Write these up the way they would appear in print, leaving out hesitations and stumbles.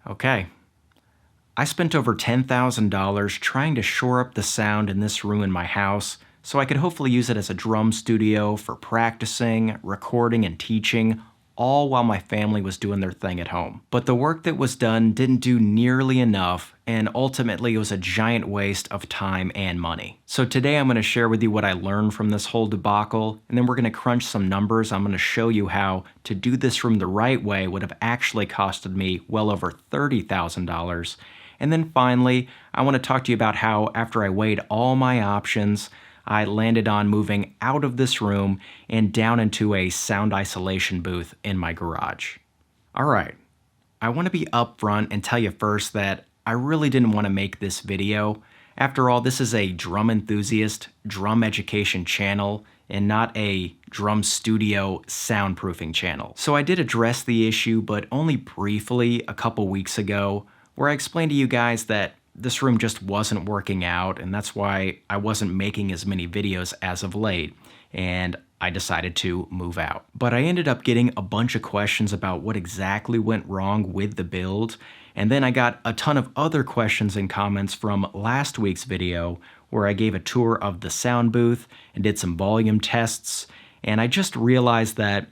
Okay. I spent over $10,000 trying to shore up the sound in this room in my house so I could hopefully use it as a drum studio for practicing, recording, and teaching, all while my family was doing their thing at home. But the work that was done didn't do nearly enough, and ultimately it was a giant waste of time and money. So today I'm going to share with you what I learned from this whole debacle, and then we're going to crunch some numbers. I'm going to show you how to do this room the right way would have actually costed me well over $30,000. And then finally, I want to talk to you about how after I weighed all my options, I landed on moving out of this room and down into a sound isolation booth in my garage. All right, I want to be upfront and tell you first that I really didn't want to make this video. After all, this is a drum enthusiast, drum education channel, and not a drum studio soundproofing channel. So I did address the issue, but only briefly a couple weeks ago, where I explained to you guys that this room just wasn't working out, and that's why I wasn't making as many videos as of late, and I decided to move out. But I ended up getting a bunch of questions about what exactly went wrong with the build, and then I got a ton of other questions and comments from last week's video where I gave a tour of the sound booth and did some volume tests, and I just realized that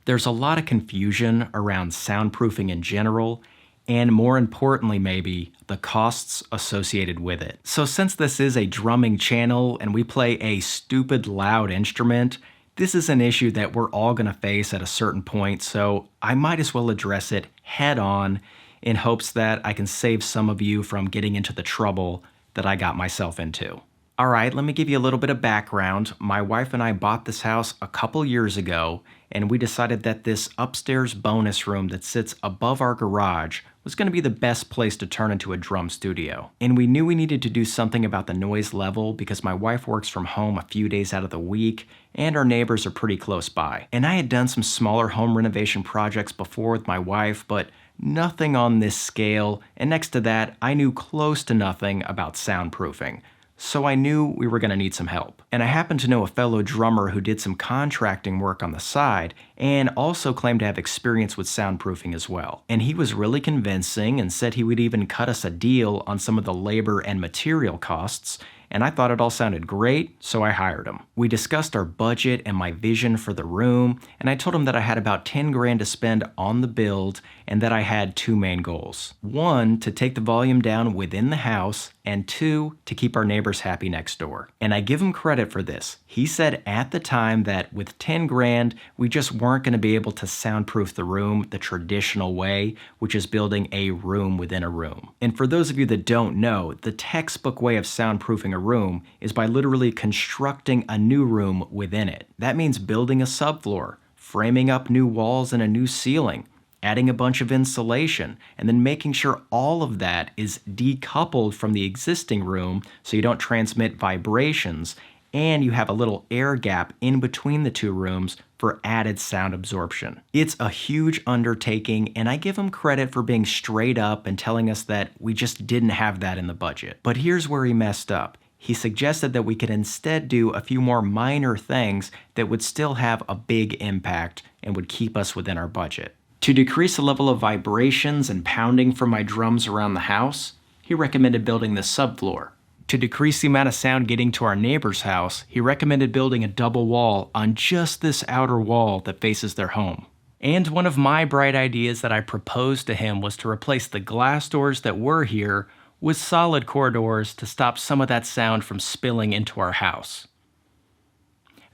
there's a lot of confusion around soundproofing in general, and more importantly maybe, the costs associated with it. So since this is a drumming channel and we play a stupid loud instrument, this is an issue that we're all gonna face at a certain point, so I might as well address it head on in hopes that I can save some of you from getting into the trouble that I got myself into. All right, let me give you a little bit of background. My wife and I bought this house a couple years ago, and we decided that this upstairs bonus room that sits above our garage was going to be the best place to turn into a drum studio. And we knew we needed to do something about the noise level because my wife works from home a few days out of the week, and our neighbors are pretty close by. And I had done some smaller home renovation projects before with my wife, but nothing on this scale, and next to that, I knew close to nothing about soundproofing. So I knew we were going to need some help. And I happened to know a fellow drummer who did some contracting work on the side and also claimed to have experience with soundproofing as well. And he was really convincing and said he would even cut us a deal on some of the labor and material costs, and I thought it all sounded great, so I hired him. We discussed our budget and my vision for the room, and I told him that I had about 10 grand to spend on the build and that I had two main goals. One, to take the volume down within the house, and two, to keep our neighbors happy next door. And I give him credit for this. He said at the time that with 10 grand, we just weren't going to be able to soundproof the room the traditional way, which is building a room within a room. And for those of you that don't know, the textbook way of soundproofing a room is by literally constructing a new room within it. That means building a subfloor, framing up new walls and a new ceiling, adding a bunch of insulation, and then making sure all of that is decoupled from the existing room so you don't transmit vibrations, and you have a little air gap in between the two rooms for added sound absorption. It's a huge undertaking, and I give him credit for being straight up and telling us that we just didn't have that in the budget. But here's where he messed up. He suggested that we could instead do a few more minor things that would still have a big impact and would keep us within our budget. To decrease the level of vibrations and pounding from my drums around the house, he recommended building the subfloor. To decrease the amount of sound getting to our neighbor's house, he recommended building a double wall on just this outer wall that faces their home. And one of my bright ideas that I proposed to him was to replace the glass doors that were here with solid corridors to stop some of that sound from spilling into our house.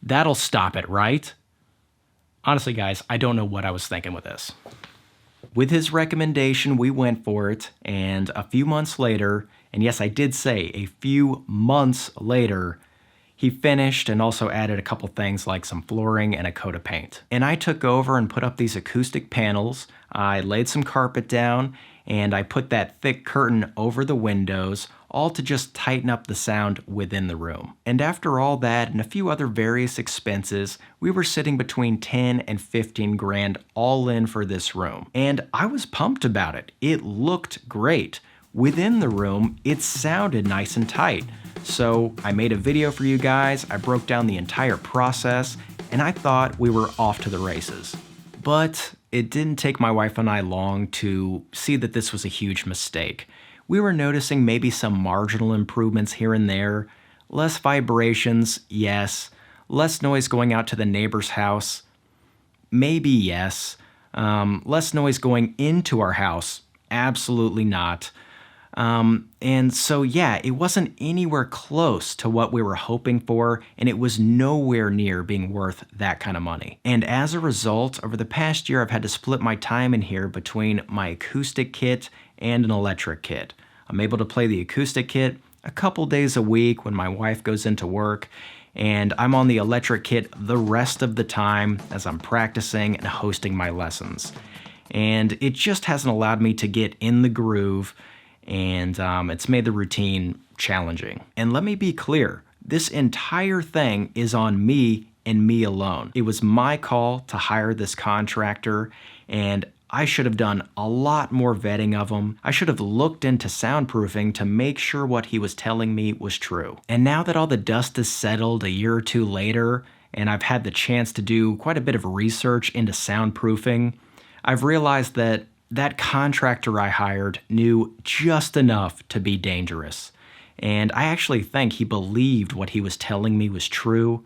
That'll stop it, right? Honestly, guys, I don't know what I was thinking with this. With his recommendation, we went for it, and a few months later, and yes, I did say a few months later, he finished and also added a couple things like some flooring and a coat of paint. And I took over and put up these acoustic panels, I laid some carpet down, and I put that thick curtain over the windows, all to just tighten up the sound within the room. And after all that and a few other various expenses, we were sitting between 10 and 15 grand all in for this room. And I was pumped about it. It looked great. Within the room, it sounded nice and tight. So I made a video for you guys, I broke down the entire process, and I thought we were off to the races. But It didn't take my wife and I long to see that this was a huge mistake. We were noticing maybe some marginal improvements here and there. Less vibrations, yes. Less noise going out to the neighbor's house, maybe yes. Less noise going into our house, absolutely not. And so, yeah, it wasn't anywhere close to what we were hoping for, and it was nowhere near being worth that kind of money. And as a result, over the past year, I've had to split my time in here between my acoustic kit and an electric kit. I'm able to play the acoustic kit a couple days a week when my wife goes into work, and I'm on the electric kit the rest of the time as I'm practicing and hosting my lessons. And it just hasn't allowed me to get in the groove, and it's made the routine challenging. And let me be clear, this entire thing is on me and me alone. It was my call to hire this contractor, and I should have done a lot more vetting of him. I should have looked into soundproofing to make sure what he was telling me was true. And now that all the dust has settled a year or two later, and I've had the chance to do quite a bit of research into soundproofing, I've realized that that contractor I hired knew just enough to be dangerous. And I actually think he believed what he was telling me was true,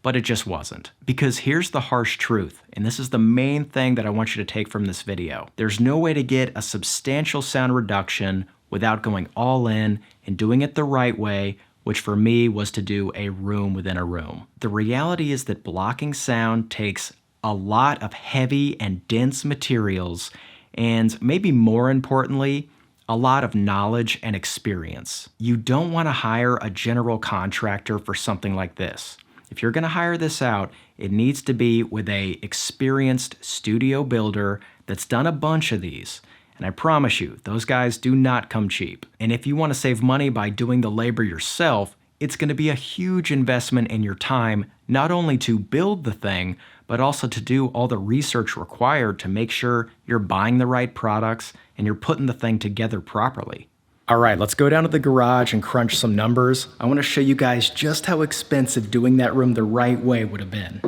but it just wasn't. Because here's the harsh truth, and this is the main thing that I want you to take from this video. There's no way to get a substantial sound reduction without going all in and doing it the right way, which for me was to do a room within a room. The reality is that blocking sound takes a lot of heavy and dense materials, and maybe more importantly, a lot of knowledge and experience. You don't want to hire a general contractor for something like this. If you're going to hire this out, it needs to be with an experienced studio builder that's done a bunch of these. And I promise you, those guys do not come cheap. And if you want to save money by doing the labor yourself, it's going to be a huge investment in your time, not only to build the thing, but also to do all the research required to make sure you're buying the right products and you're putting the thing together properly. All right, let's go down to the garage and crunch some numbers. I want to show you guys just how expensive doing that room the right way would have been.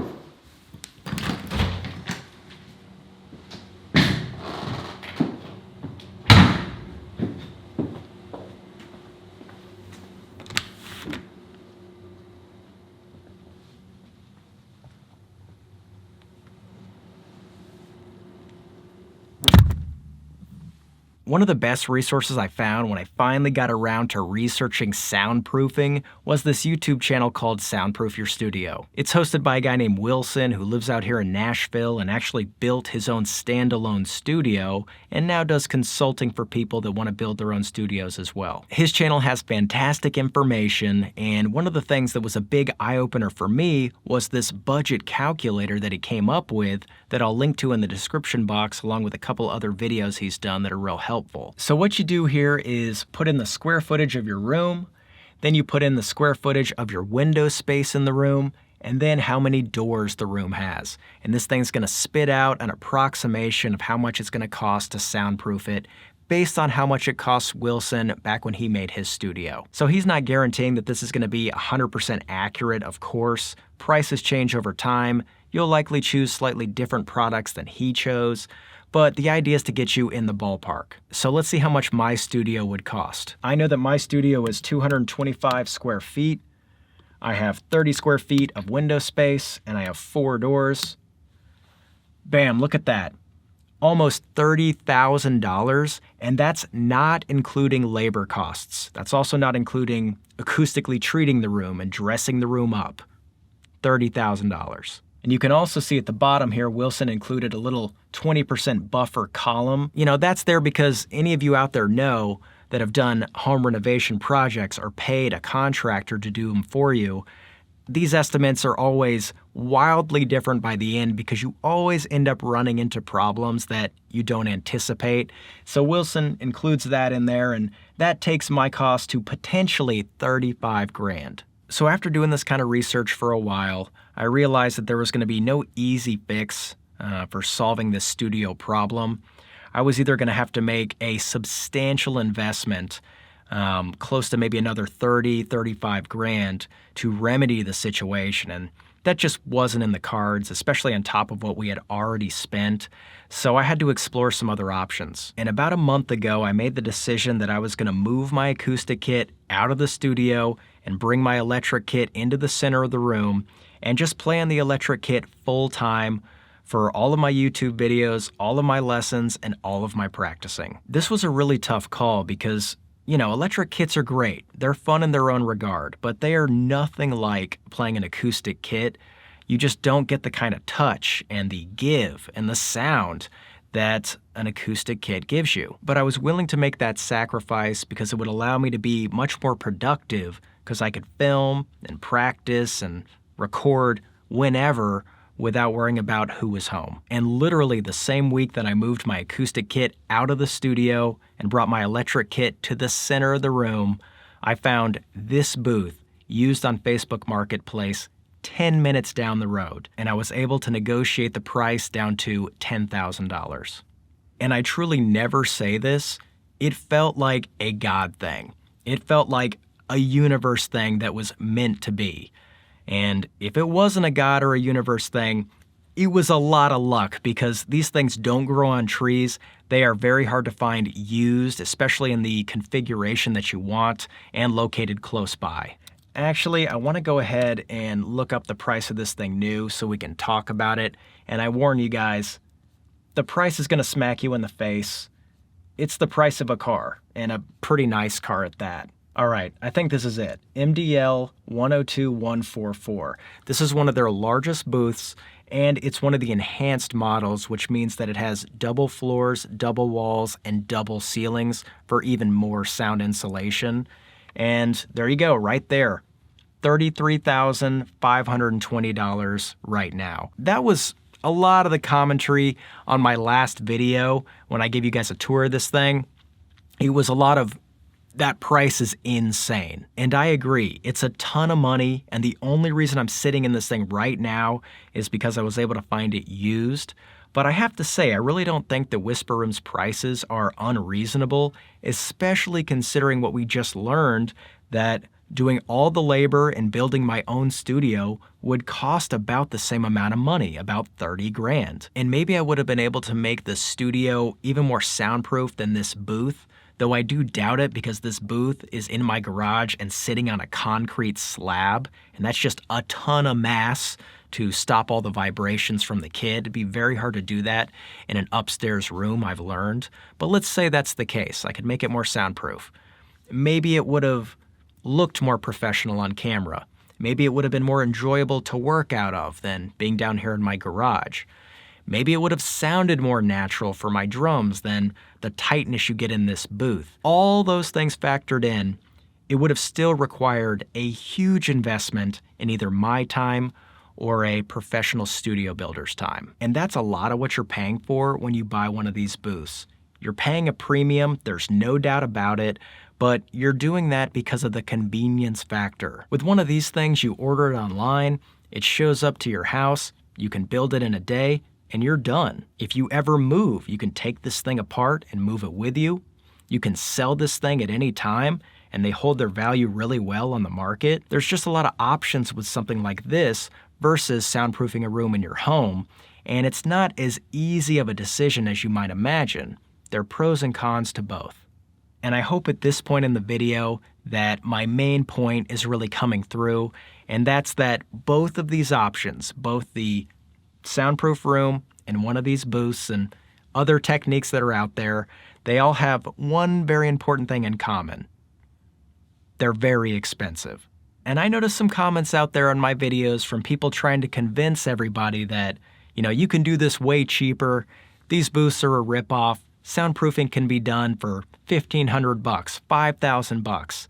One of the best resources I found when I finally got around to researching soundproofing was this YouTube channel called Soundproof Your Studio. It's hosted by a guy named Wilson who lives out here in Nashville and actually built his own standalone studio and now does consulting for people that want to build their own studios as well. His channel has fantastic information, and one of the things that was a big eye-opener for me was this budget calculator that he came up with that I'll link to in the description box along with a couple other videos he's done that are real helpful. So what you do here is put in the square footage of your room, then you put in the square footage of your window space in the room, and then how many doors the room has. And this thing's gonna spit out an approximation of how much it's gonna cost to soundproof it based on how much it cost Wilson back when he made his studio. So he's not guaranteeing that this is gonna be 100% accurate, of course. Prices change over time. You'll likely choose slightly different products than he chose, but the idea is to get you in the ballpark. So let's see how much my studio would cost. I know that my studio is 225 square feet. I have 30 square feet of window space, and I have 4 doors. Bam, look at that. Almost $30,000, and that's not including labor costs. That's also not including acoustically treating the room and dressing the room up. $30,000. And you can also see at the bottom here, Wilson included a little 20% buffer column. You know, that's there because any of you out there know that have done home renovation projects or paid a contractor to do them for you. These estimates are always wildly different by the end because you always end up running into problems that you don't anticipate. So Wilson includes that in there, and that takes my cost to potentially 35 grand. So after doing this kind of research for a while, I realized that there was going to be no easy fix for solving this studio problem. I was either going to have to make a substantial investment, close to maybe another 35 grand to remedy the situation. And that just wasn't in the cards, especially on top of what we had already spent. So I had to explore some other options. And about a month ago, I made the decision that I was going to move my acoustic kit out of the studio and bring my electric kit into the center of the room and just play on the electric kit full time for all of my YouTube videos, all of my lessons, and all of my practicing. This was a really tough call because, electric kits are great. They're fun in their own regard, but they are nothing like playing an acoustic kit. You just don't get the kind of touch and the give and the sound that an acoustic kit gives you. But I was willing to make that sacrifice because it would allow me to be much more productive because I could film and practice and record whenever without worrying about who was home. And literally the same week that I moved my acoustic kit out of the studio and brought my electric kit to the center of the room, I found this booth used on Facebook Marketplace 10 minutes down the road, and I was able to negotiate the price down to $10,000. And I truly never say this, it felt like a God thing. It felt like a universe thing that was meant to be. And if it wasn't a God or a universe thing, it was a lot of luck because these things don't grow on trees. They are very hard to find used, especially in the configuration that you want and located close by. Actually, I want to go ahead and look up the price of this thing new so we can talk about it. And I warn you guys, the price is going to smack you in the face. It's the price of a car, and a pretty nice car at that. All right, I think this is it. MDL 102144. This is one of their largest booths, and it's one of the enhanced models, which means that it has double floors, double walls, and double ceilings for even more sound insulation. And there you go, right there. $33,520 right now. That was a lot of the commentary on my last video when I gave you guys a tour of this thing. It was a lot of, that price is insane. And I agree, it's a ton of money, and the only reason I'm sitting in this thing right now is because I was able to find it used. But I have to say, I really don't think the Whisper Room's prices are unreasonable, especially considering what we just learned, that doing all the labor and building my own studio would cost about the same amount of money, about 30 grand. And maybe I would have been able to make the studio even more soundproof than this booth, though I do doubt it because this booth is in my garage and sitting on a concrete slab, and that's just a ton of mass to stop all the vibrations from the kid. It'd be very hard to do that in an upstairs room, I've learned. But let's say that's the case. I could make it more soundproof. Maybe it would have looked more professional on camera. Maybe it would have been more enjoyable to work out of than being down here in my garage. Maybe it would have sounded more natural for my drums than the tightness you get in this booth. All those things factored in, it would have still required a huge investment in either my time or a professional studio builder's time. And that's a lot of what you're paying for when you buy one of these booths. You're paying a premium, there's no doubt about it, but you're doing that because of the convenience factor. With one of these things, you order it online, it shows up to your house, you can build it in a day, and you're done. If you ever move, you can take this thing apart and move it with you. You can sell this thing at any time, and they hold their value really well on the market. There's just a lot of options with something like this versus soundproofing a room in your home, and it's not as easy of a decision as you might imagine. There are pros and cons to both. And I hope at this point in the video that my main point is really coming through, and that's that both of these options, both the soundproof room and one of these booths and other techniques that are out there, they all have one very important thing in common. They're very expensive. And I noticed some comments out there on my videos from people trying to convince everybody that, you can do this way cheaper. These booths are a ripoff. Soundproofing can be done for $1,500, $5,000.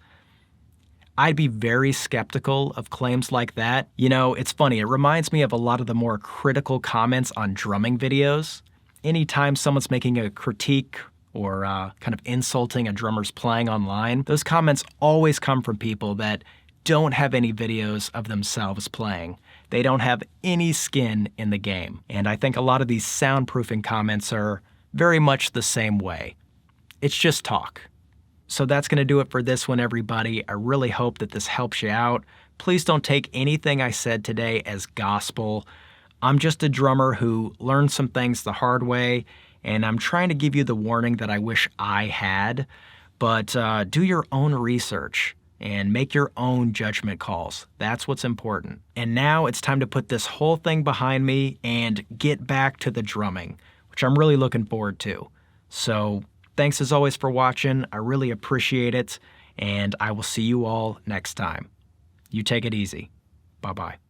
I'd be very skeptical of claims like that. It's funny, it reminds me of a lot of the more critical comments on drumming videos. Anytime someone's making a critique or kind of insulting a drummer's playing online, those comments always come from people that don't have any videos of themselves playing. They don't have any skin in the game. And I think a lot of these soundproofing comments are very much the same way. It's just talk. So that's going to do it for this one, everybody. I really hope that this helps you out. Please don't take anything I said today as gospel. I'm just a drummer who learned some things the hard way, and I'm trying to give you the warning that I wish I had. But do your own research and make your own judgment calls. That's what's important. And now it's time to put this whole thing behind me and get back to the drumming, which I'm really looking forward to. So thanks as always for watching. I really appreciate it, and I will see you all next time. You take it easy. Bye-bye.